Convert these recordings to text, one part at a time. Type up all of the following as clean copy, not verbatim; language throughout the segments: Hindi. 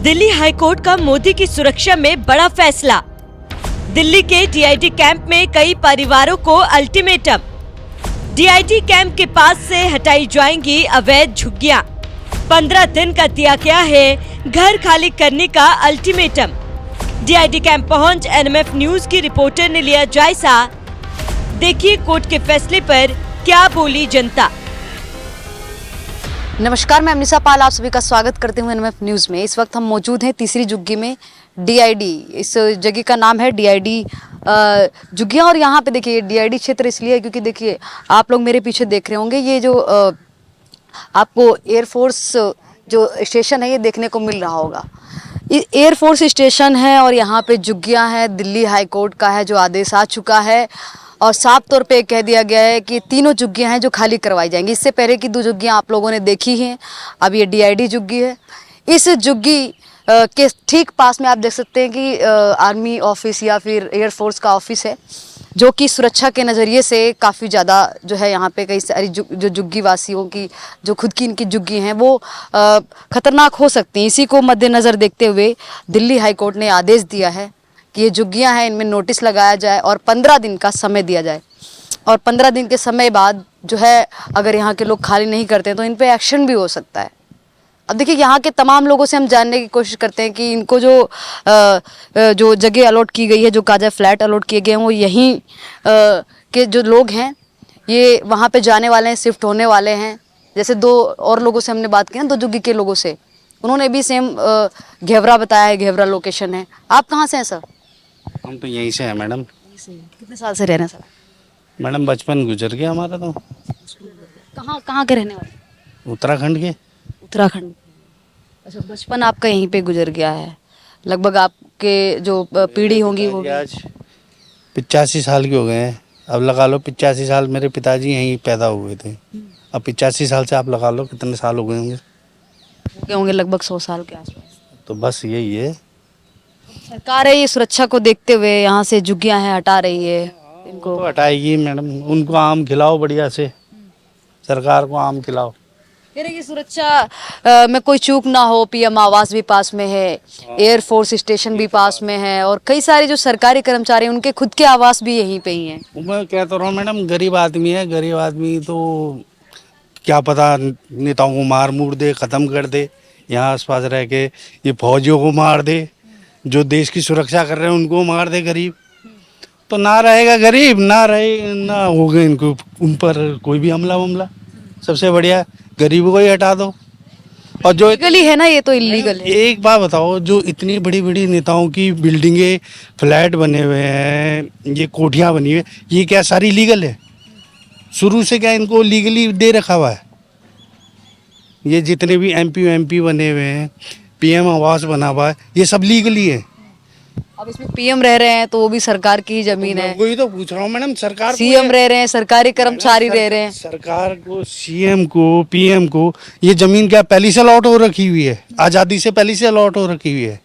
दिल्ली हाईकोर्ट का मोदी की सुरक्षा में बड़ा फैसला। दिल्ली के डीआईडी कैंप में कई परिवारों को अल्टीमेटम। डीआईडी कैंप के पास से हटाई जाएंगी अवैध झुग्गियां। 15 दिन का दिया गया है घर खाली करने का अल्टीमेटम। डीआईडी कैंप पहुंच एनएमएफ न्यूज की रिपोर्टर ने लिया जायजा। देखिए कोर्ट के फैसले पर क्या बोली जनता। नमस्कार, मैं अमृता पाल आप सभी का स्वागत करते हुए एनएमएफ न्यूज़ में। इस वक्त हम मौजूद हैं तीसरी झुग्गी में, डीआईडी। इस जगह का नाम है डीआईडी झुग्गियाँ। और यहाँ पे देखिए डीआईडी क्षेत्र इसलिए है क्योंकि देखिए आप लोग मेरे पीछे देख रहे होंगे, ये जो आपको एयरफोर्स जो स्टेशन है ये देखने को मिल रहा होगा। ये एयरफोर्स स्टेशन है और यहाँ पे झुग्गियाँ हैं। दिल्ली हाईकोर्ट का है जो आदेश आ चुका है और साफ तौर पे कह दिया गया है कि तीनों झुग्गियां हैं जो खाली करवाई जाएंगी। इससे पहले की 2 झुग्गियां आप लोगों ने देखी हैं, अब ये डीआईडी झुग्गी है। इस झुग्गी के ठीक पास में आप देख सकते हैं कि आर्मी ऑफिस या फिर एयरफोर्स का ऑफिस है, जो कि सुरक्षा के नज़रिए से काफ़ी ज़्यादा जो है यहाँ पे कई सारी जो झुग्गी वासियों की जो खुद की इनकी झुग्गी हैं वो ख़तरनाक हो सकती हैं। इसी को मद्देनज़र देखते हुए दिल्ली हाईकोर्ट ने आदेश दिया है कि ये झुग्गियाँ हैं, इनमें नोटिस लगाया जाए और 15 दिन का समय दिया जाए। और 15 दिन के समय बाद जो है अगर यहाँ के लोग खाली नहीं करते तो इन पे एक्शन भी हो सकता है। अब देखिए यहाँ के तमाम लोगों से हम जानने की कोशिश करते हैं कि इनको जो जगह अलॉट की गई है, जो काजा फ्लैट अलॉट किए गए हैं, वो यहीं के जो लोग हैं ये वहाँ पे जाने वाले हैं, शिफ्ट होने वाले हैं। जैसे 2 और लोगों से हमने बात की ना, 2 झुग्गी के लोगों से, उन्होंने भी सेम घेवरा बताया है, घेवरा लोकेशन है। आप कहाँ से हैं सर? हम तो यहीं से हैं मैडम। कितने साल से रह रहे हैं सर? मैडम बचपन गुजर गया हमारा तो। कहाँ के रहने वाले? उत्तराखंड के। उत्तराखंड। अच्छा, बचपन आपका यहीं पे गुजर गया है। लगभग आपके जो पीढ़ी होंगी वो आज 85 साल के हो गए हैं। अब लगा लो 85 साल मेरे पिताजी यहीं पैदा हुए थे। अब 85 साल से आप लगा लो कितने साल हो गए होंगे लगभग 100 साल के आसपास। तो बस यही है। सरकार है ये सुरक्षा को देखते हुए यहाँ से झुग्गियाँ हैं हटा रही है इनको। तो हटाएगी मैडम, उनको आम खिलाओ बढ़िया से, सरकार को आम खिलाओ। कह रहे कि सुरक्षा में कोई चूक ना हो। पीएम आवास भी पास में है, एयरफोर्स स्टेशन भी पास में है और कई सारे जो सरकारी कर्मचारी हैं उनके खुद के आवास भी यहीं पे ही हैं। मैं कहता रहा हूँ मैडम, गरीब आदमी है, गरीब आदमी तो क्या पता नेताओं को मार मूर दे, ख़त्म कर दे, यहाँ आसपास रह के ये फौजियों को मार दे, जो देश की सुरक्षा कर रहे हैं उनको मार दे। गरीब तो ना रहेगा, गरीब ना रहे, ना होगा इनको उन पर कोई भी हमला वमला। सबसे बढ़िया गरीबों को ही हटा दो। और जो इलीगली है ना, ये तो इलीगल है। एक बात बताओ, जो इतनी बड़ी बड़ी नेताओं की बिल्डिंगें, फ्लैट बने हुए हैं, ये कोठियाँ बनी हुई है, ये क्या सारी लीगल है? शुरू से क्या इनको लीगली दे रखा हुआ है? ये जितने भी एमपी बने हुए हैं, पीएम आवास बना हुआ है, ये सब लीगली है। अब इसमें पीएम रह रहे हैं तो वो भी सरकार की जमीन है। वही तो पूछ रहा हूँ मैडम, सरकार सीएम रह रहे हैं, सरकारी कर्मचारी रह रहे हैं। सरकार को, सीएम को, पीएम को ये जमीन क्या पहले से अलॉट हो रखी हुई है? आज़ादी से पहले से अलॉट हो रखी हुई है।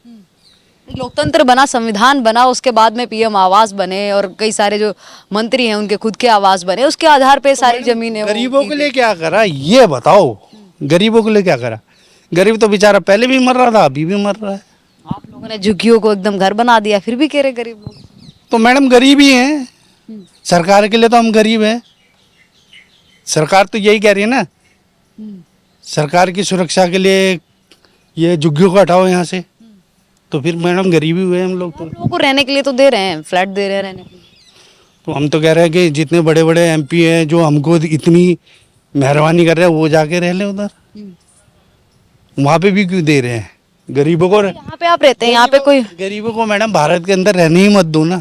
लोकतंत्र बना, संविधान बना, उसके बाद में पीएम आवास बने और कई सारे जो मंत्री हैं उनके खुद के आवास बने, उसके आधार पे सारी जमीनें। गरीबों के लिए क्या करा ये बताओ? गरीबों के लिए क्या करा? गरीब तो बेचारा पहले भी मर रहा था, अभी भी मर रहा है। आप लोगों ने झुग्गियों को एकदम घर बना दिया, फिर भी कह रहे गरीब लोग। तो मैडम गरीब ही हैं, सरकार के लिए तो हम गरीब हैं। सरकार तो यही कह रही है ना, सरकार की सुरक्षा के लिए ये झुग्गियों को हटाओ यहाँ से। तो फिर मैडम गरीब ही हुए हम लोग। तो लोगों को रहने के लिए तो दे रहे हैं, फ्लैट दे रहे हैं रहने के लिए। तो हम तो कह रहे हैं कि जितने बड़े बड़े एमपी हैं जो हमको इतनी मेहरबानी कर रहे हैं, वो जाके रह ले उधर। वहाँ पे भी क्यों दे रहे हैं गरीबों को? यहाँ पे आप रहते हैं, यहाँ पे कोई गरीबों को मैडम भारत के अंदर रहने ही मत दो ना,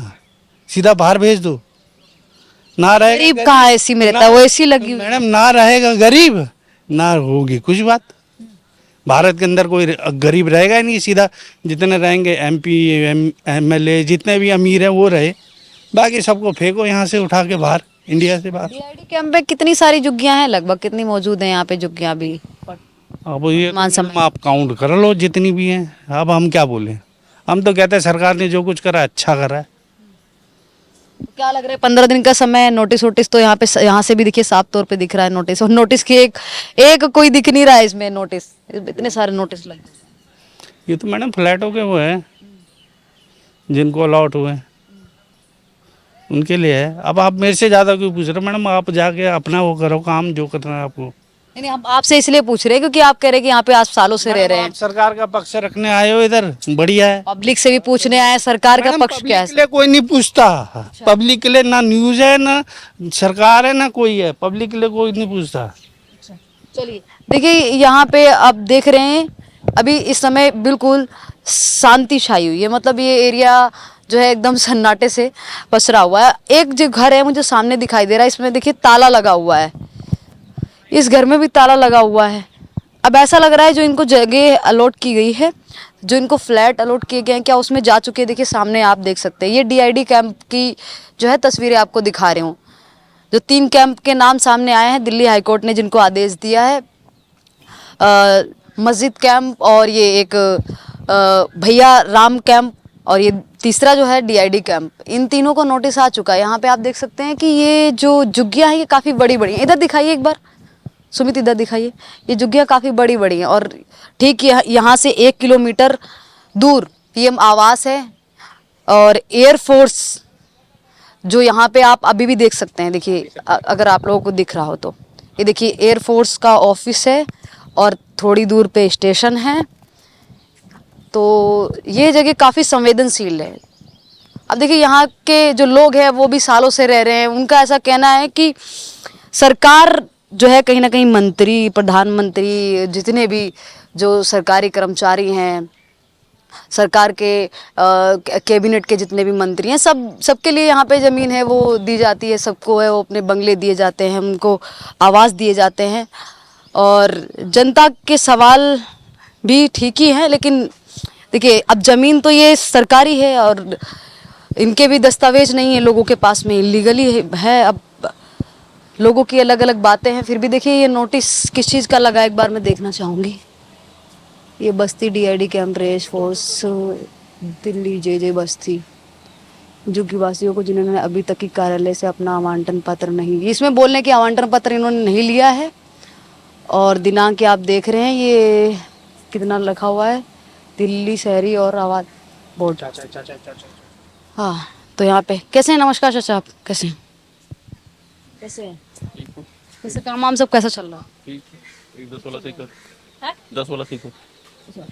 सीधा बाहर भेज दो। ना रहेगा गरीब कहाँ एसी में रहता है? वो एसी लगी हुई। मैडम ना रहेगा गरीब, ना होगी कुछ बात। भारत के अंदर कोई गरीब रहेगा ही नहीं, सीधा जितने रहेंगे एमपी एमएलए जितने भी अमीर हैं वो रहे, बाकी सबको फेंको यहाँ से उठा के बाहर, इंडिया से बाहर। डीआईडी कैंप में कितनी सारी झुग्गियां हैं? लगभग कितनी मौजूद हैं यहाँ पे झुग्गियां भी? अब ये आप काउंट कर लो जितनी भी हैं। अब हम क्या बोलें? हम तो कहते हैं सरकार ने जो कुछ करा अच्छा करा है। क्या लग रहा है 15 दिन का समय? नोटिस वोटिस तो यहाँ से भी देखिए साफ तौर पे दिख रहा है नोटिस, और नोटिस की एक कोई दिख नहीं रहा है इसमें। नोटिस इतने सारे नोटिस लगे। ये तो मैडम फ्लैटों के वो है जिनको अलॉट हुए हैं, उनके लिए है। अब आप मेरे से ज़्यादा क्यों पूछ रहे हो मैडम? आप जाके अपना वो करो काम जो करना है आपको। नहीं नहीं, हम आपसे इसलिए पूछ रहे हैं क्योंकि आप कह रहे हैं कि यहाँ पे आप सालों से रह रहे आप हैं। सरकार का पक्ष रखने आए हो इधर, बढ़िया है। पब्लिक से भी पूछने आए हैं, सरकार का मैडम, पक्ष क्या पब्लिक के है? लिए कोई नहीं पूछता। पब्लिक के लिए ना न्यूज है, ना सरकार है, ना कोई है। पब्लिक के लिए कोई नहीं पूछता। चलिए देखिए, यहाँ पे आप देख रहे हैं अभी इस समय बिल्कुल शांति छाई हुई है। मतलब ये एरिया जो है एकदम सन्नाटे से पसरा हुआ है। एक जो घर है मुझे सामने दिखाई दे रहा है, इसमें देखिए ताला लगा हुआ है। इस घर में भी ताला लगा हुआ है। अब ऐसा लग रहा है जो इनको जगह अलॉट की गई है, जो इनको फ्लैट अलॉट किए गए हैं, क्या उसमें जा चुके हैं? देखिए सामने आप देख सकते हैं, ये डीआईडी कैंप की जो है तस्वीरें आपको दिखा रही हूँ। जो 3 कैंप के नाम सामने आए हैं, दिल्ली हाईकोर्ट ने जिनको आदेश दिया है, मस्जिद कैंप और ये एक भैया राम कैंप और ये तीसरा जो है डीआईडी कैंप, इन तीनों को नोटिस आ चुका है। यहाँ पे आप देख सकते हैं कि ये जो झुग्गियाँ हैं ये काफ़ी बड़ी बड़ी हैं। इधर दिखाइए एक बार, सुमित इधर दिखाइए। ये झुग्गियाँ काफ़ी बड़ी बड़ी हैं और ठीक यहाँ से 1 किलोमीटर दूर पीएम आवास है और एयरफोर्स जो यहाँ पे आप अभी भी देख सकते हैं। देखिए अगर आप लोगों को दिख रहा हो तो ये देखिए एयरफोर्स का ऑफिस है और थोड़ी दूर पे स्टेशन है। तो ये जगह काफ़ी संवेदनशील है। अब देखिए यहाँ के जो लोग हैं वो भी सालों से रह रहे हैं। उनका ऐसा कहना है कि सरकार जो है कहीं ना कहीं मंत्री, प्रधानमंत्री, जितने भी जो सरकारी कर्मचारी हैं, सरकार के कैबिनेट के जितने भी मंत्री हैं, सबके लिए यहाँ पे ज़मीन है वो दी जाती है। सबको है वो अपने बंगले दिए जाते हैं, उनको आवास दिए जाते हैं। और जनता के सवाल भी ठीक ही हैं, लेकिन देखिए अब ज़मीन तो ये सरकारी है और इनके भी दस्तावेज नहीं है लोगों के पास में, इलीगली है। अब लोगों की अलग अलग बातें हैं। फिर भी देखिए ये नोटिस किस चीज़ का लगा, एक बार मैं देखना चाहूँगी। ये बस्ती डीआईडी कैंप रेस फोर्स दिल्ली जे बस्ती, झुग्गी वासियों को जिन्होंने अभी तक की कार्यालय से अपना आवंटन पत्र नहीं, इसमें बोलने की आवंटन पत्र इन्होंने नहीं लिया है। और दिनांक आप देख रहे हैं ये कितना लिखा हुआ है, दिल्ली शहरी और आवास बोर्ड। हाँ तो यहाँ पे कैसे हैं? नमस्कार चाचा, आप कैसे हैं? कैसे हैं? कैसे काम वाम सब कैसा चल रहा है? 10 वाला सीखो, 10 वाला सीखो।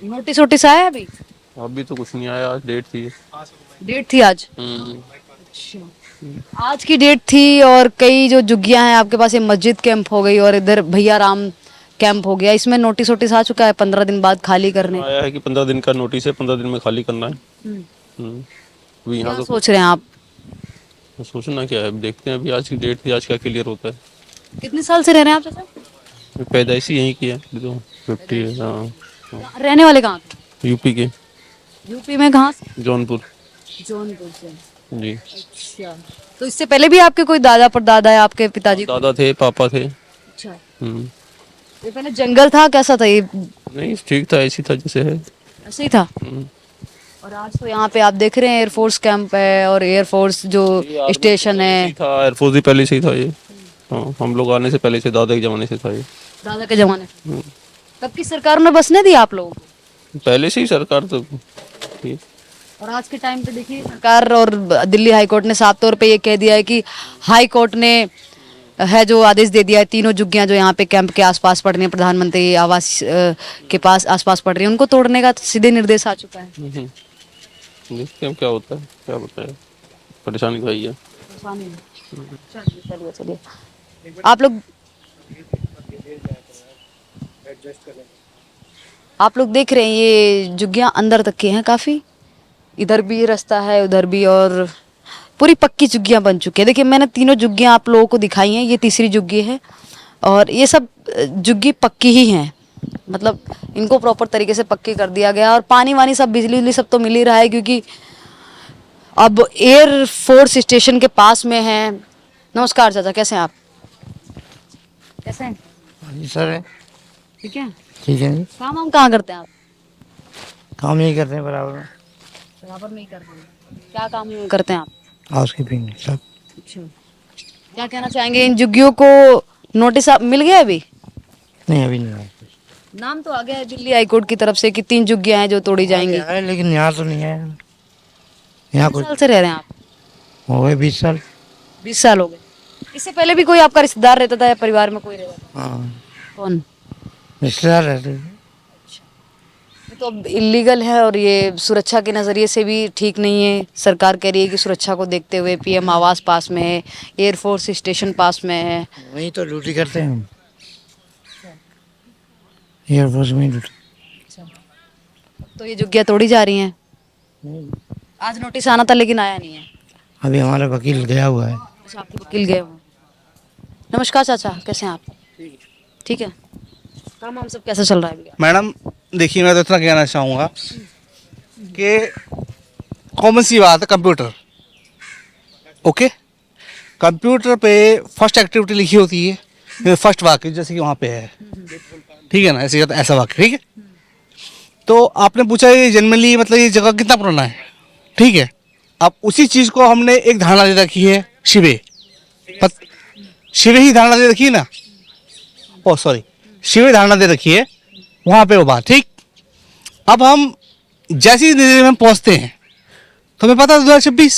नोटिस वोटिस आया है अभी? अभी तो कुछ नहीं आया, आज डेट थी। डेट थी आज? अच्छा, आज की डेट थी। और कई जो झुग्गियां हैं आपके पास, ये मस्जिद कैंप हो गई और इधर भैया राम कैंप हो गया, इसमें नोटिस वोटिस आ चुका है 15 दिन बाद खाली करने? आया है कि 15 दिन का नोटिस है, 15 दिन में खाली करना है। अभी यहाँ क्या सोच रहे हैं आप? तो सोचना क्या है, देखते हैं। अभी आज की डेट थी, आज क्या क्लियर होता है। कितने साल से रह रहे हैं आप चाचा? पैदाइशी यहीं की है, तो 50। हाँ, रहने वाले कहाँ के? यूपी के। यूपी में कहाँ से? जौनपुर। जौनपुर से। जी। अच्छा, तो इससे पहले भी आपके कोई दादा परदादा या आपके पिताजी? दादा थे, पापा थे। अच्छा, हम्म। ये पहले जंगल था, कैसा था ये? नहीं ठीक था, ऐसी था जैसे है। ऐसे ही था। और आज तो यहाँ पे आप देख रहे हैं एयरफोर्स कैंप है और एयरफोर्स जो स्टेशन है। था एयरफोर्स भी पहले से ही था ये। हाँ, हम लोग आने से पहले से, दादा के जमाने से था ये। दादा के जमाने? तब की सरकार ने बसने दी आप लोगों को? पहले से ही सरकार तो थी। और आज के टाइम पे देखिए सरकार और दिल्ली हाई कोर्ट ने साफ तौर पे ये कह दिया है कि हाई कोर्ट ने है जो आदेश दे दिया है, तीनों झुग्गियां जो यहाँ पे कैंप के आसपास पड़ रही हैं, प्रधानमंत्री आवास के पास आसपास पड़ रही हैं, उनको तोड़ने का सीधे निर्देश आ चुका है। देखते हैं क्या होता है, क्या बताया। परेशानी भाई है। चलिए चलिए, आप लोग देख रहे हैं ये झुग्गियां अंदर तक की हैं काफी। इधर भी रास्ता है, उधर भी, और पूरी पक्की झुग्गियां बन चुकी है। देखिए मैंने तीनों झुग्गियां आप लोगों को दिखाई हैं, ये तीसरी झुग्गी है और ये सब झुग्गी पक्की ही हैं। मतलब इनको प्रॉपर तरीके से पक्की कर दिया गया और पानी वानी सब, बिजली उजली सब तो मिल ही रहा है, क्योंकि अब एयर फोर्स स्टेशन के पास में है। नमस्कार चाचा, कैसे हैं आप? कैसे हैं? जी सर, ठीक है। ठीक है जी। काम हम कहाँ करते हैं आप? काम नहीं करते हैं बराबर। बराबर नहीं करते हैं? क्या काम करते हैं आप? हाउस कीपिंग सब। अच्छा, क्या कहना चाहेंगे? इन झुग्गियों को नोटिस आप मिल गया अभी? नहीं, अभी नहीं आया। नाम तो आ गया है दिल्ली हाईकोर्ट की तरफ से कि 3 झुग्गियां हैं जो तोड़ी जाएंगी। है लेकिन यहाँ तो नहीं है। यहाँ कितने कुछ साल से रह रहे हैं आप? हो गए 20 साल। 20 साल हो गए। इससे पहले भी कोई आपका रिश्तेदार रहता था या परिवार में कोई रहता था? हाँ, कौन? रिश्तेदार रहते थे। ये तो अब इलीगल है और ये सुरक्षा के नज़रिए से भी ठीक नहीं है। सरकार कह रही है कि सुरक्षा को देखते हुए पीएम आवास पास में है, एयरफोर्स स्टेशन पास में है। वहीं तो ड्यूटी करते हैं हम, एयरफोर्स में ही ड्यूटी। तो ये झुग्गियां तोड़ी जा रही हैं। आज नोटिस आना था लेकिन आया नहीं है। अभी हमारा वकील गया हुआ है। अच्छा, आपके वकील गए हुए हैं। नमस्कार चाचा, कैसे हैं आप? ठीक है। काम हम सब कैसे चल रहा है अभी? मैडम देखिए, मैं तो इतना कहना चाहूँगा कि कॉमन सी बात है, कंप्यूटर ओके, कंप्यूटर पे फर्स्ट एक्टिविटी लिखी होती है, फर्स्ट वाक्य जैसे कि वहाँ पे है, ठीक है ना, ऐसे ऐसा वाक्य, ठीक है। तो आपने पूछा ये जनरली मतलब ये जगह कितना पुराना है, ठीक है। अब उसी चीज़ को हमने एक धारणा दे रखी है शिवे, शिवे ही धारणा दे रखी है ना, ओ सॉरी, शिवे धारणा दे रखी है वहाँ पे वो बात, ठीक। अब हम जैसी नजरिए में हम पहुँचते हैं तो हमें पता है 2026,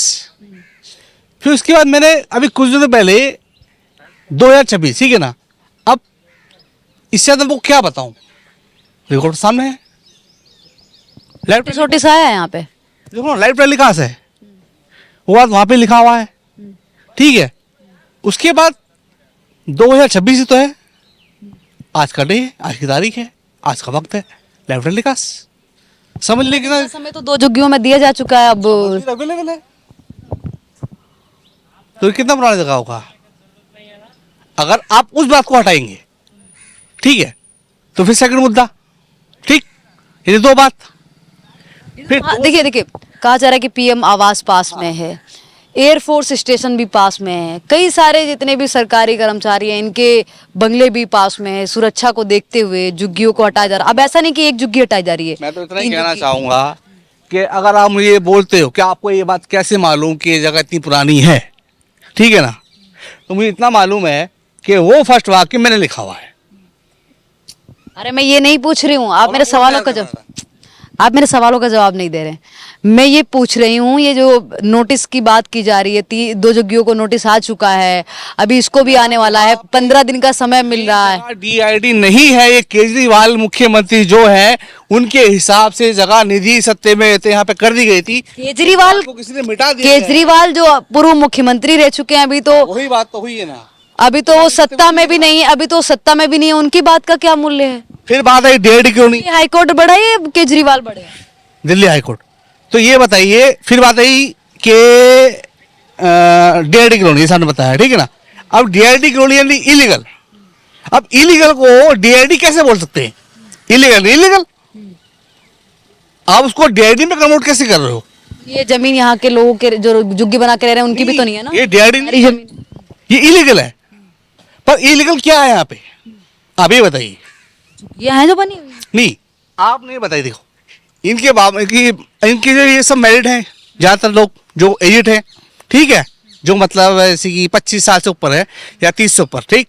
फिर उसके बाद मैंने अभी कुछ दिनों पहले 2026, ठीक है ना। अब इससे ज़्यादा वो क्या बताऊँ, रिकॉर्ड सामने है, लाइव नोटिस आया है यहाँ पे? देखो ना, लाइव ट्रायल कहाँ से है, वो बात वहाँ पे लिखा हुआ है, ठीक है। उसके बाद 2026 ही तो है, आज का डे है, आज की तारीख है, आज का वक्त है, लाइव ट्रायल लिखा, समझ लेंगे ना, समय तो 2 झुग्गियों में दिया जा चुका है। अब अवेलेबल है। तो ये कितना पुराना जगह होगा, अगर आप उस बात को हटाएंगे, ठीक है, तो फिर सेकंड मुद्दा, ठीक, ये 2 बात। फिर हाँ, देखिए कहा जा रहा है कि पीएम आवास पास में है, एयरफोर्स स्टेशन भी पास में है, कई सारे जितने भी सरकारी कर्मचारी हैं इनके बंगले भी पास में है। सुरक्षा को देखते हुए झुग्गियों को हटाया जा रहा है। अब ऐसा नहीं कि एक झुग्गी हटाई जा रही है। मैं तो इतना ही कहना चाहूंगा कि अगर आप मुझे ये बोलते हो कि आपको ये बात कैसे मालूम कि ये जगह इतनी पुरानी है, ठीक है ना, तो मुझे इतना मालूम है कि वो फर्स्ट वाक्य मैंने लिखा हुआ है। अरे मैं ये नहीं पूछ रही हूँ, आप मेरे सवालों का जवाब नहीं दे रहे। मैं ये पूछ रही हूँ, ये जो नोटिस की बात की जा रही है, 2 झुग्गियों को नोटिस आ चुका है, अभी इसको भी आने वाला है, 15 दिन का समय मिल रहा है। डीआईडी नहीं है, ये केजरीवाल मुख्यमंत्री जो है उनके हिसाब से जगह निधि सत्ते में यहाँ पे कर दी गई थी। केजरीवाल को किसी ने मिटा दिया, केजरीवाल जो पूर्व मुख्यमंत्री रह चुके हैं, अभी तो वही बात तो हुई है ना, अभी तो वो सत्ता में भी नहीं है, उनकी बात का क्या मूल्य है? फिर बात है डीआईडी क्यों नहीं, ये हाईकोर्ट बड़ा है, केजरीवाल बड़े हैं? दिल्ली हाईकोर्ट। तो ये बताइए, फिर बात आई कि डीआईडी क्यों नहीं, सामने बताया, ठीक है ना। अब डीआईडी क्यों नहीं यानी इलीगल, अब इलीगल को डीआईडी कैसे बोल सकते हैं, इलीगल आप उसको डीआईडी में कन्वर्ट कैसे कर रहे हो? ये जमीन यहाँ के लोगों के जो झुग्गी बना के रह रहे हैं उनकी भी तो नहीं है ना, ये डीआईडी हमारी जमीन। ये इलीगल है, पर इलीगल क्या है यहाँ पे, आप ये बताइए। ये है जो बनी हुई। नहीं, आप नहीं बताइए। देखो इनके बाप इनके जो ये सब मैरिड हैं, ज़्यादातर लोग जो एजेड हैं, ठीक है, जो मतलब ऐसे कि 25 साल से ऊपर है या 30 से ऊपर, ठीक।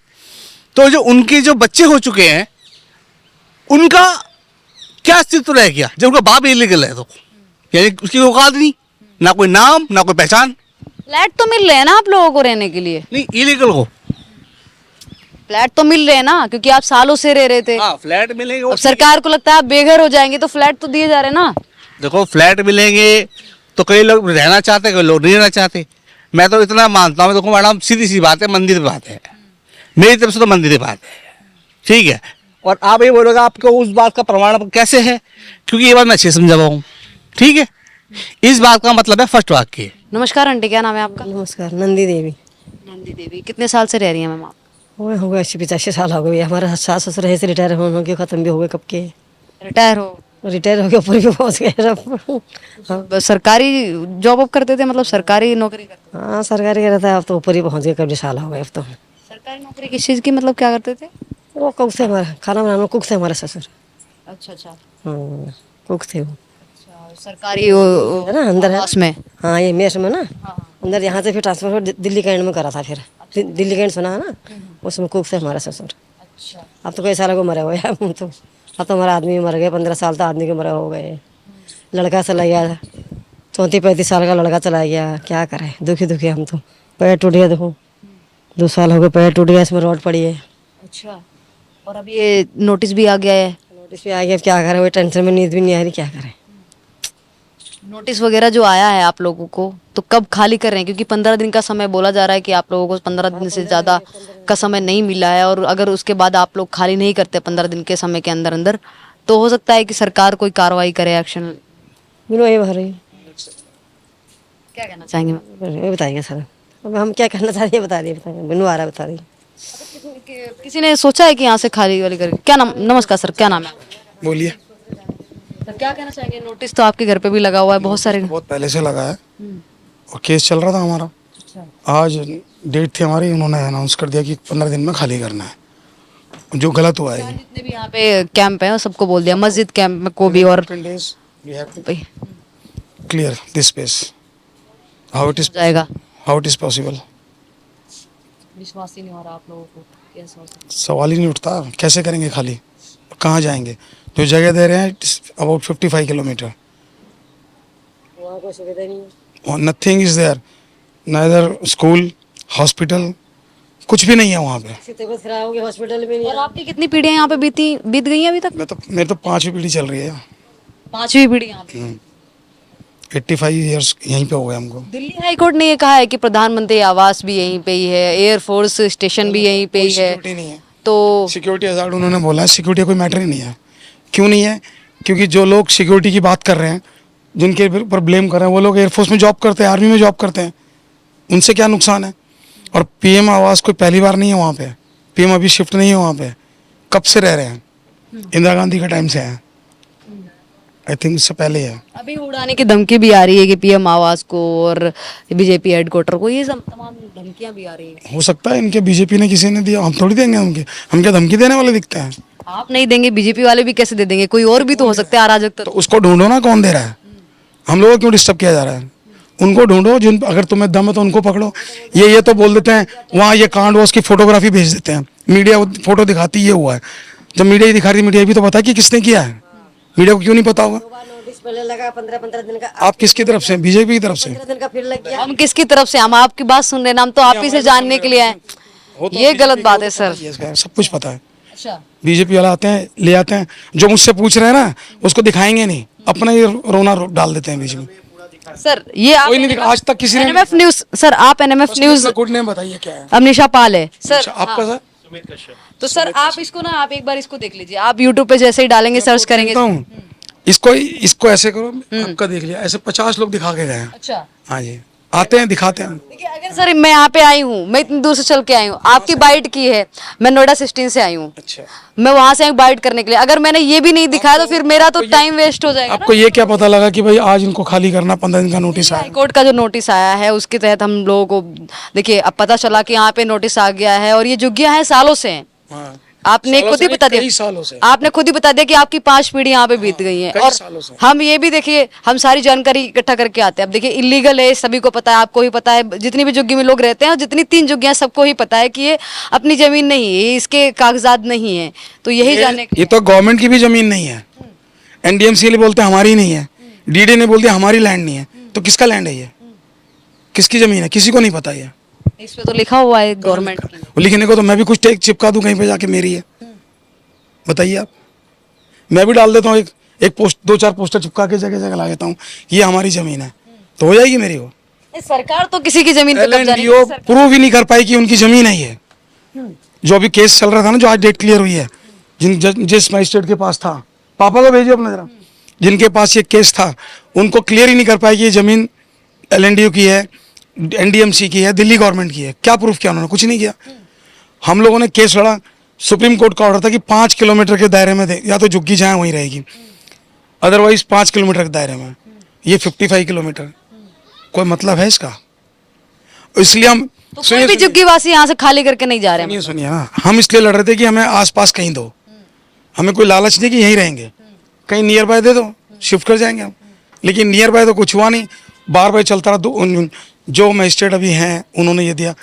तो जो उनके जो बच्चे हो चुके हैं उनका क्या अस्तित्व रह गया जब उनका बाप इलीगल है, तो यानी उसकी औकात नहीं, ना कोई नाम ना कोई पहचान। फ्लैट तो मिल रहे हैं ना आप लोगों को रहने के लिए? नहीं, इलीगल को फ्लैट तो मिल रहे हैं ना, क्योंकि आप सालों से रह रहे थे। हाँ, फ्लैट मिलेंगे। अब सरकार को लगता है आप बेघर हो जाएंगे तो फ्लैट तो दिए जा रहे हैं ना। देखो फ्लैट मिलेंगे तो कई लोग रहना चाहते हैं, कई लोग नहीं रहना चाहते। मैं तो इतना मानता हूँ, देखो मैडम सीधी सी बात है, मंदिर पे बात है, मेरी तरफ से तो मंदिर पे बात है, ठीक है। और आप ये बोलोगे आपको उस बात का प्रमाण कैसे है, क्योंकि ये बात मैं अच्छे समझा हुआ हूँ, ठीक है। इस बात का मतलब है फर्स्ट वाक्य। नमस्कार आंटी, क्या नाम है आपका? नमस्कार, नंदी देवी। नंदी देवी, कितने साल से रह रही हैं मैम आप? हो गए 80-85 साल हो गए। हमारे सास ससुर ऐसे रिटायर हो गए, खत्म भी हो गए कब के। रिटायर हो गए, ऊपर भी पहुंच गए सब। हाँ। सरकारी जॉब अब करते थे, मतलब सरकारी नौकरी करते हाँ, सरकारी रहता है, अब तो ऊपर ही पहुंच गए, कब साल हो गए अब तो। थे? सरकारी नौकरी किस चीज़ की, मतलब क्या करते थे? वो कुक थे, हमारे खाना बनाने कुक थे हमारे ससुर। अच्छा। हाँ, कुक थे वो। सरकारी है ना, अंदर है आवास में। हाँ, ये मेस में ना, अंदर यहाँ से फिर ट्रांसफर दिल्ली कैंट में करा था। फिर दिल्ली कैंट सुना है ना, उसमें कुक थे हमारे ससुर। अच्छा। अब तो कई साल को मरे हुए हैं तो। अब तो हमारा आदमी मर गए, 15 साल तो आदमी के मरे हो गए। लड़का चला गया, 34-35 साल का लड़का चला गया, क्या करें, दुखी दुखी हम तो। पैर टूट गया, देखो 2 साल हो गए, पैर टूट गया, इसमें रॉड पड़ी है। अच्छा, और अब ये नोटिस भी आ गया है। नोटिस में आ गया, अब क्या करें, वही टेंशन में, नींद भी नहीं आ रही, क्या करें। नोटिस वगैरह जो आया है आप लोगों को, तो कब खाली कर रहे हैं? क्योंकि 15 दिन का समय बोला जा रहा है कि आप लोगों को 15 दिन से ज़्यादा का समय नहीं मिला है, और अगर उसके बाद आप लोग खाली नहीं करते 15 दिन के समय के अंदर अंदर, तो हो सकता है कि सरकार कोई कार्रवाई करे, एक्शन। बिनो ये भर रही, क्या कहना चाहेंगे मैम? ये बताइए सर, अब हम क्या करना चाह रही है, बता रही है, बताइए, बिनो आ रहा है, बता रही। किसी ने सोचा है कि यहाँ से खाली वाली करें? क्या नाम, नमस्कार सर, क्या नाम है? बोलिए। तो क्या कहना चाहेंगे? नोटिस तो आपके घर पे भी लगा हुआ है बहुत सारे। बहुत पहले से लगा है और केस चल रहा था हमारा। आज डेट थी हमारी, उन्होंने अनाउंस कर दिया कि 15 दिन में खाली करना है, जो गलत हुआ है। जितने भी यहाँ पे कैंप है सबको बोल दिया, मस्जिद कैंप में को भी, और 10 days we have to भाई clear this space. How it is जाएगा। how it is possible? विश्वास ही नहीं हो रहा आप लोगों को, कैसे हो सकता सवाल ही नहीं उठता, कैसे करेंगे खाली, कहाँ जाएंगे? जो जगह दे रहे हैं अबाउट 55 किलोमीटर, वहाँ कोई सुविधा नहीं है। और nothing is there, neither school, hospital, कुछ भी नहीं है वहाँ पे। किसी तबीयत खराब होगी, हॉस्पिटल में नहीं। और आपकी कितनी पीढ़ियां यहाँ पे बीत गई हैं अभी तक? मेरे तो 5वीं पीढ़ी चल रही है। 5वीं पीढ़ी यहाँ पे। 85 ईयर्स यहीं पे हो गए हमको। दिल्ली हाई कोर्ट ने ये कहा है कि प्रधानमंत्री आवास भी यहीं पे ही है, एयरफोर्स स्टेशन भी यहीं पे ही है, सिक्योरिटी नहीं है। तो सिक्योरिटी हज़ार्ड उन्होंने बोला है, सिक्योरिटी कोई मैटर ही नहीं है। क्यों नहीं है? क्योंकि जो लोग सिक्योरिटी की बात कर रहे हैं, जिनके ऊपर ब्लेम कर रहे हैं, वो लोग एयरफोर्स में जॉब करते हैं, आर्मी में जॉब करते हैं, उनसे क्या नुकसान है? और पीएम आवास कोई पहली बार नहीं है वहाँ पे, पीएम अभी शिफ्ट नहीं है वहाँ पे, कब से रह रहे हैं? इंदिरा गांधी के टाइम से हैं, आई थिंक इससे पहले है। अभी उड़ाने की धमकी भी आ रही है कि पीएम आवास को और बीजेपी हेडक्वार्टर को, ये सब तमाम धमकियां भी आ रही है। हो सकता है इनके बीजेपी ने किसी ने दिया, हम थोड़ी देंगे उनके, हम क्या धमकी देने वाले दिखते हैं? आप नहीं देंगे, बीजेपी वाले भी कैसे दे देंगे? कोई और भी तो हो सकता है अराजक। तो उसको ढूंढो ना, कौन दे रहा है? हम लोगों को क्यों डिस्टर्ब किया जा रहा है? उनको ढूंढो, जिन अगर तुम्हें दम है तो उनको पकड़ो। ये तो बोल देते हैं वहाँ ये कांड हुआ, उसकी फोटोग्राफी भेज देते हैं, मीडिया फोटो दिखाती ये हुआ है। जब मीडिया ही दिखा रही, मीडिया भी तो पता है कि किसने किया है, मीडिया को क्यों नहीं पता होगा? नोटिस पहले लगा 15 दिन का। आप किसकी तरफ से? बीजेपी की तरफ से। 15 दिन का फिर लग गया। हम किसकी तरफ से? हम आपकी बात सुन रहे हैं, हम तो आप ही से जानने के लिए आए। ये गलत बात है सर। सब कुछ पता है। अच्छा, बीजेपी वाले आते हैं, ले आते हैं, जो मुझसे पूछ रहे हैं ना उसको दिखाएंगे नहीं, अपना ये रोना डाल देते हैं बीच में। सर ये आप कोई नहीं दिखा आज तक किसी ने। एनएमएफ न्यूज, सर आप एनएमएफ न्यूज, गुड नेम बताइए क्या है? अमनीशा पाल है सर। अच्छा, आपका सर? तो सर आप इसको ना, आप एक बार इसको देख लीजिए, आप यूट्यूब पे जैसे ही डालेंगे, सर्च करेंगे। कहता हूँ, इसको ऐसे करो, आपका देख लिया, ऐसे 50 लोग दिखा के गए हैं। अच्छा, हाँ जी, आते हैं दिखाते हैं। देखिए अगर सर मैं यहाँ पे आई हूँ, मैं इतनी दूर से चल के आई हूँ, आपकी बाइट की है, मैं नोएडा 16 से आई हूँ, अच्छा, मैं वहां से आई बाइट करने के लिए, अगर मैंने ये भी नहीं दिखाया तो फिर मेरा तो टाइम वेस्ट हो जाएगा। आपको ये क्या पता लगा कि भाई आज इनको खाली करना, 15 दिन का नोटिस आया? हाईकोर्ट का जो नोटिस आया है उसके तहत हम लोगों को, देखिए अब पता चला कि यहाँ पे नोटिस आ गया है, और ये झुग्गियां हैं सालों से हैं। हाँ, आपने सालों खुद ही से बता नहीं, दिया, कई सालों से। आपने खुद ही बता दिया कि आपकी 5 पीढ़ी यहाँ पे बीत गई हैं। कई और सालों से। हम ये भी देखिए, हम सारी जानकारी इकट्ठा करके आते हैं। अब देखिए इलीगल है, सभी को पता है, आपको भी पता है, जितनी भी झुग्गी में लोग रहते हैं, और जितनी 3 झुग्गियां, सबको ही पता है कि ये अपनी जमीन नहीं है, ये इसके कागजात नहीं है। तो यही जानने के ये तो गवर्नमेंट की भी जमीन नहीं है। एनडीएमसी ने बोलते हैं हमारी नहीं है, डीडी ने बोल दिया हमारी लैंड नहीं है, तो किसका लैंड है ये? किसकी जमीन है? किसी को नहीं पता ये। इस पे तो लिखा हुआ है गवर्नमेंट की। लिखने को तो मैं भी कुछ टेक चिपका दूं कहीं पे जाके मेरी है, बताइए आप। मैं भी डाल देता हूँ एक पोस्ट, 2-4 पोस्टर चिपका के जगह जगह ला देता हूँ, ये हमारी जमीन है, तो हो जाएगी मेरी वो। सरकार तो किसी की जमीन पे कब्जा नहीं LNDO प्रूव ही नहीं कर पाई कि उनकी जमीन है ये। जो अभी केस चल रहा था ना, जो आज डेट क्लियर हुई है, जिस मजिस्ट्रेट के पास था, पापा को भेजिए अपना जरा, जिनके पास ये केस था, उनको क्लियर ही नहीं कर पाई कि ये जमीन LNDO की है, NDMC की है, दिल्ली गवर्नमेंट की है। क्या प्रूफ किया उन्होंने? कुछ नहीं किया। हम लोगों ने केस लड़ा, सुप्रीम कोर्ट का ऑर्डर था कि 5 किलोमीटर के दायरे में या तो झुग्गी जहाँ वहीं रहेगी, अदरवाइज 5 किलोमीटर के दायरे में। ये 55 किलोमीटर, कोई मतलब है इसका? इसलिए हम तो कोई भी झुग्गी वासी यहाँ से खाली करके नहीं जा रहे हैं। सुनिए ना, हम इसलिए लड़ रहे थे कि हमें आसपास कहीं दो, हमें कोई लालच नहीं कि यहीं रहेंगे, कहीं नियर बाय दे दो, शिफ्ट कर जाएंगे हम। लेकिन नियर बाय तो कुछ हुआ नहीं, बार चलता रहा। जो मजिस्ट्रेट अभी हैं उन्होंने ये दिया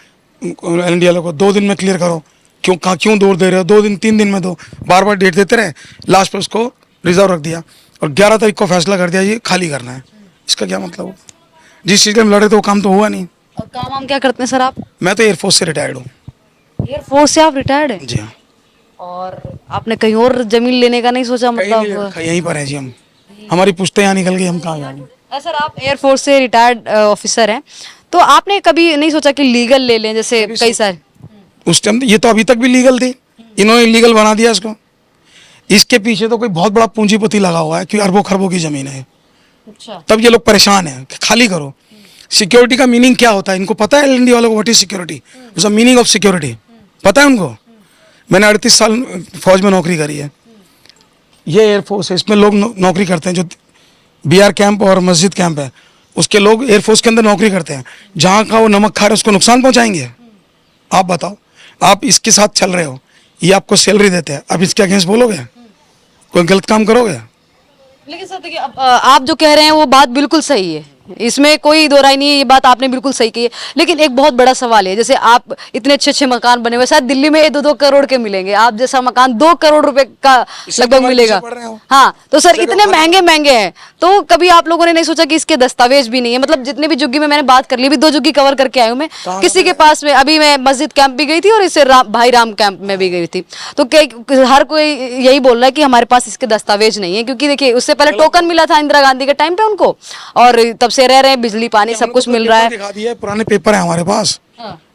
LNDO को 2 दिन में क्लियर करो, क्यों दौड़ दे रहे हो, 2 दिन 3 दिन में दो, बार बार डेट देते रहे, लास्ट पे उसको रिजर्व रख दिया और 11 तारीख को फैसला कर दिया ये खाली करना है। इसका क्या मतलब हुआ? जिस चीज़ के हम लड़े तो वो काम तो हुआ नहीं। और काम हम क्या करते हैं सर आप? मैं तो एयरफोर्स से रिटायर्ड हूँ। एयरफोर्स से आप रिटायर्ड हैं? जी हाँ। और आपने कहीं और जमीन लेने का नहीं सोचा कहीं नहीं ले मतलब? रखा, यहीं पर है जी हम। हमारी पुश्तें यहाँ निकल गई, हम कहाँ जाएंगे। सर आप एयरफोर्स से रिटायर्ड ऑफिसर हैं, तो आपने कभी नहीं सोचा कि लीगल ले लें जैसे कई सारे? उस टाइम ये तो अभी तक भी लीगल थी, इन्होंने लीगल बना दिया इसको। इसके पीछे तो कोई बहुत बड़ा पूंजीपति लगा हुआ है कि अरबों खरबों की जमीन है। अच्छा। तब ये लोग परेशान हैं कि खाली करो। सिक्योरिटी का मीनिंग क्या होता है इनको पता है? एल&डी वालों को what is security, meaning of security पता है उनको? मैंने 38 साल फौज में नौकरी करी है। ये एयरफोर्स है, इसमें लोग नौकरी करते हैं। जो BR कैंप और मस्जिद कैंप है उसके लोग एयरफोर्स के अंदर नौकरी करते हैं। जहाँ का वो नमक खा रहे हैं उसको नुकसान पहुँचाएंगे? आप बताओ, आप इसके साथ चल रहे हो, ये आपको सैलरी देते हैं, आप इसके अगेंस्ट बोलोगे? कोई गलत काम करोगे? लेकिन सर देखिए, अब आप जो कह रहे हैं वो बात बिल्कुल सही है, इसमें कोई दो राय नहीं है, ये बात आपने बिल्कुल सही की है। लेकिन एक बहुत बड़ा सवाल है, जैसे आप इतने अच्छे अच्छे मकान बने हुए, शायद दिल्ली में 2-2 करोड़ के मिलेंगे, आप जैसा मकान 2 करोड़ रुपए का लगभग मिलेगा। हाँ, तो सर इतने महंगे महंगे हैं, तो कभी आप लोगों ने नहीं सोचा कि इसके दस्तावेज भी नहीं है? मतलब जितने भी झुग्गी में मैंने बात कर ली, अभी 2 झुग्गी कवर करके आई हूँ मैं, किसी के पास में अभी मैं मस्जिद कैंप भी गई थी और इससे भाई राम कैंप में भी गई थी, तो हर कोई यही बोल रहा है कि हमारे पास इसके दस्तावेज नहीं है, क्योंकि देखिए उससे पहले टोकन मिला था इंदिरा गांधी के टाइम पे उनको, और तब से रह रहे हैं, बिजली पानी सब कुछ मिल रहा है। दिखा दिया, पुराने पेपर है हमारे पास।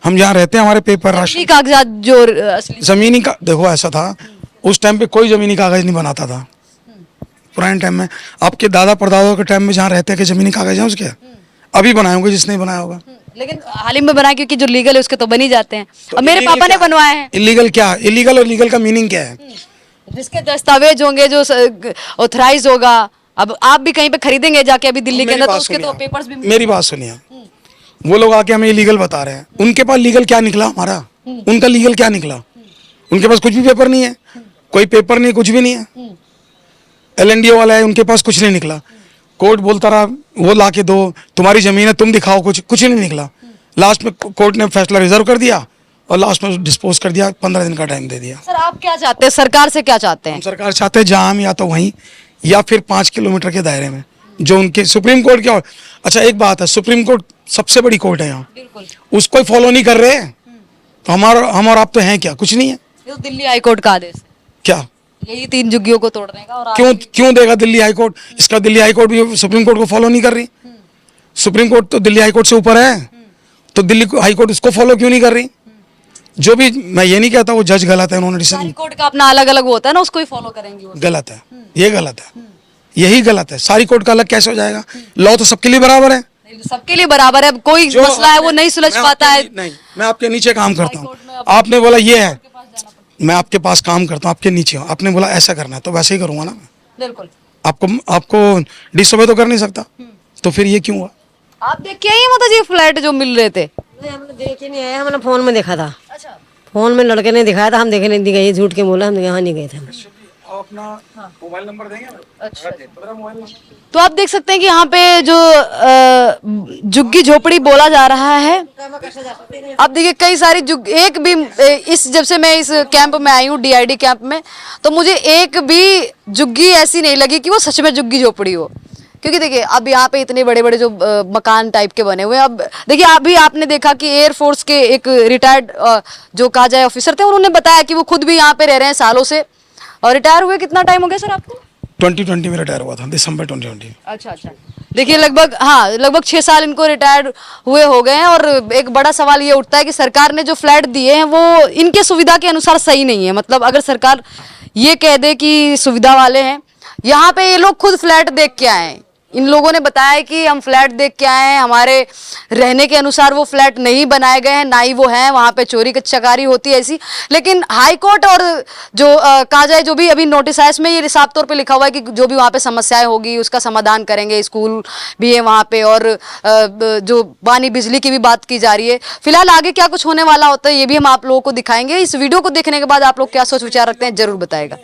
हम जहाँ रहते हैं हमारे पेपर, असली कागजात जो असली जमीनी का देखो ऐसा था उस टाइम पे, कोई जमीनी कागज नहीं बनाता था पुराने टाइम में। आपके दादा परदादा के टाइम में जहाँ रहते हैं कि जमीनी कागज हैं उसके, अभी बनाए होंगे जिसने बनाया होगा। लेकिन हाल ही में बनाए, क्योंकि जो लीगल है उसके तो बन ही जाते हैं, और मेरे पापा ने बनवाए हैं। इलीगल क्या? इलीगल और लीगल का मीनिंग क्या है? जिसके दस्तावेज होंगे, जो ऑथराइज होगा। अब आप भी कहीं पे खरीदेंगे जाके अभी दिल्ली के अंदर, तो उसके तो पेपर्स भी। मेरी बात सुनिए, वो लोग आके हमें इलीगल बता रहे हैं, उनके पास लीगल क्या निकला? हमारा उनका लीगल क्या निकला? उनके पास कुछ भी पेपर नहीं है, कोई पेपर नहीं, कुछ भी नहीं है। L&D वाला है, उनके पास कुछ नहीं निकला। कोर्ट बोलता रहा वो ला के दो, तुम्हारी जमीन है, तुम दिखाओ, कुछ नहीं निकला। लास्ट में कोर्ट ने फैसला रिजर्व कर दिया और लास्ट में डिस्पोज कर दिया, 15 दिन का टाइम दे दिया। सर आप क्या चाहते हैं, सरकार से क्या चाहते हैं? हम सरकार चाहते हैं जहाँ हम, या तो वहीं या फिर 5 किलोमीटर के दायरे में जो उनके सुप्रीम कोर्ट के। अच्छा एक बात है, सुप्रीम कोर्ट सबसे बड़ी कोर्ट है यहाँ, उसको फॉलो नहीं कर रहे, तो हम और आप तो हैं क्या? कुछ नहीं है। तो दिल्ली हाई कोर्ट का आदेश है क्या? यही 3 झुग्गियों को तोड़ने का। और क्यों देगा दिल्ली हाई कोर्ट? इसका दिल्ली हाई कोर्ट भी सुप्रीम कोर्ट को फॉलो नहीं कर रही। सुप्रीम कोर्ट तो दिल्ली हाई कोर्ट से ऊपर है, तो दिल्ली हाई कोर्ट उसको फॉलो क्यों नहीं कर रही? जो भी, मैं ये नहीं कहता वो जज गलत है, उन्होंने डिसीजन, कोर्ट का अपना अलग अलग होता है ना, उसको ही फॉलो करेंगे वो। गलत है, ये गलत है, यही गलत है। सारी कोर्ट का अलग कैसे हो जाएगा? लॉ तो सबके लिए बराबर है। सबके लिए बराबर है, कोई मसला है वो नहीं सुलझ पाता है। नहीं, मैं आपके नीचे काम करता हूँ, आपने बोला ये है, मैं आपके पास काम करता हूँ, आपके नीचे हूँ, आपने बोला ऐसा करना है तो वैसे ही करूंगा ना मैं। बिल्कुल। आपको डिसोबे तो कर नहीं सकता, तो फिर ये क्यों हुआ? आप देख के आई मतलब ये फ्लैट जो मिल रहे थे? नहीं, हमने देखे नहीं आए, हमने फोन में देखा था। अच्छा, फोन में लड़के ने दिखाया था, हम देखने नहीं गए, झूठ के बोला, हम यहाँ नहीं गए थे। अपना मोबाइल नंबर देंगे? अच्छा। तो आप देख सकते हैं कि यहाँ पे जो झुग्गी झोपड़ी बोला जा रहा है, अब देखिए कई सारी एक भी इस, जब से मैं इस कैंप में आई हूँ DID कैंप में, तो मुझे एक भी झुग्गी ऐसी नहीं लगी कि वो सच में झुग्गी झोपड़ी हो। क्योंकि देखिए अब यहाँ पे इतने बड़े बड़े जो मकान टाइप के बने हुए हैं। अब देखिए अभी आपने देखा कि एयरफोर्स के एक रिटायर्ड जो कहा जाए ऑफिसर थे, उन्होंने बताया कि वो खुद भी यहाँ पे रह रहे हैं सालों से, और रिटायर हुए कितना टाइम हो गया सर आपको? 2020 में रिटायर हुआ था, दिसंबर 2020। अच्छा। देखिए लगभग 6 साल इनको रिटायर हुए हो गए हैं। और एक बड़ा सवाल ये उठता है कि सरकार ने जो फ्लैट दिए हैं वो इनके सुविधा के अनुसार सही नहीं है। मतलब अगर सरकार ये कह दे कि सुविधा वाले हैं, यहाँ पे ये लोग खुद फ्लैट देख के आए हैं, इन लोगों ने बताया कि हम फ्लैट देख के आए हैं, हमारे रहने के अनुसार वो फ्लैट नहीं बनाए गए हैं, ना ही वो हैं, वहाँ पे चोरी चकारी होती है ऐसी। लेकिन हाई कोर्ट और जो कहा जाए जो भी अभी नोटिस आया, इसमें ये साफ तौर पे लिखा हुआ है कि जो भी वहाँ पे समस्याएं होगी उसका समाधान करेंगे। स्कूल भी है वहाँ पे, और जो पानी बिजली की भी बात की जा रही है। फिलहाल आगे क्या कुछ होने वाला होता है ये भी हम आप लोगों को दिखाएंगे। इस वीडियो को देखने के बाद आप लोग क्या सोच विचार रखते हैं जरूर बताएगा।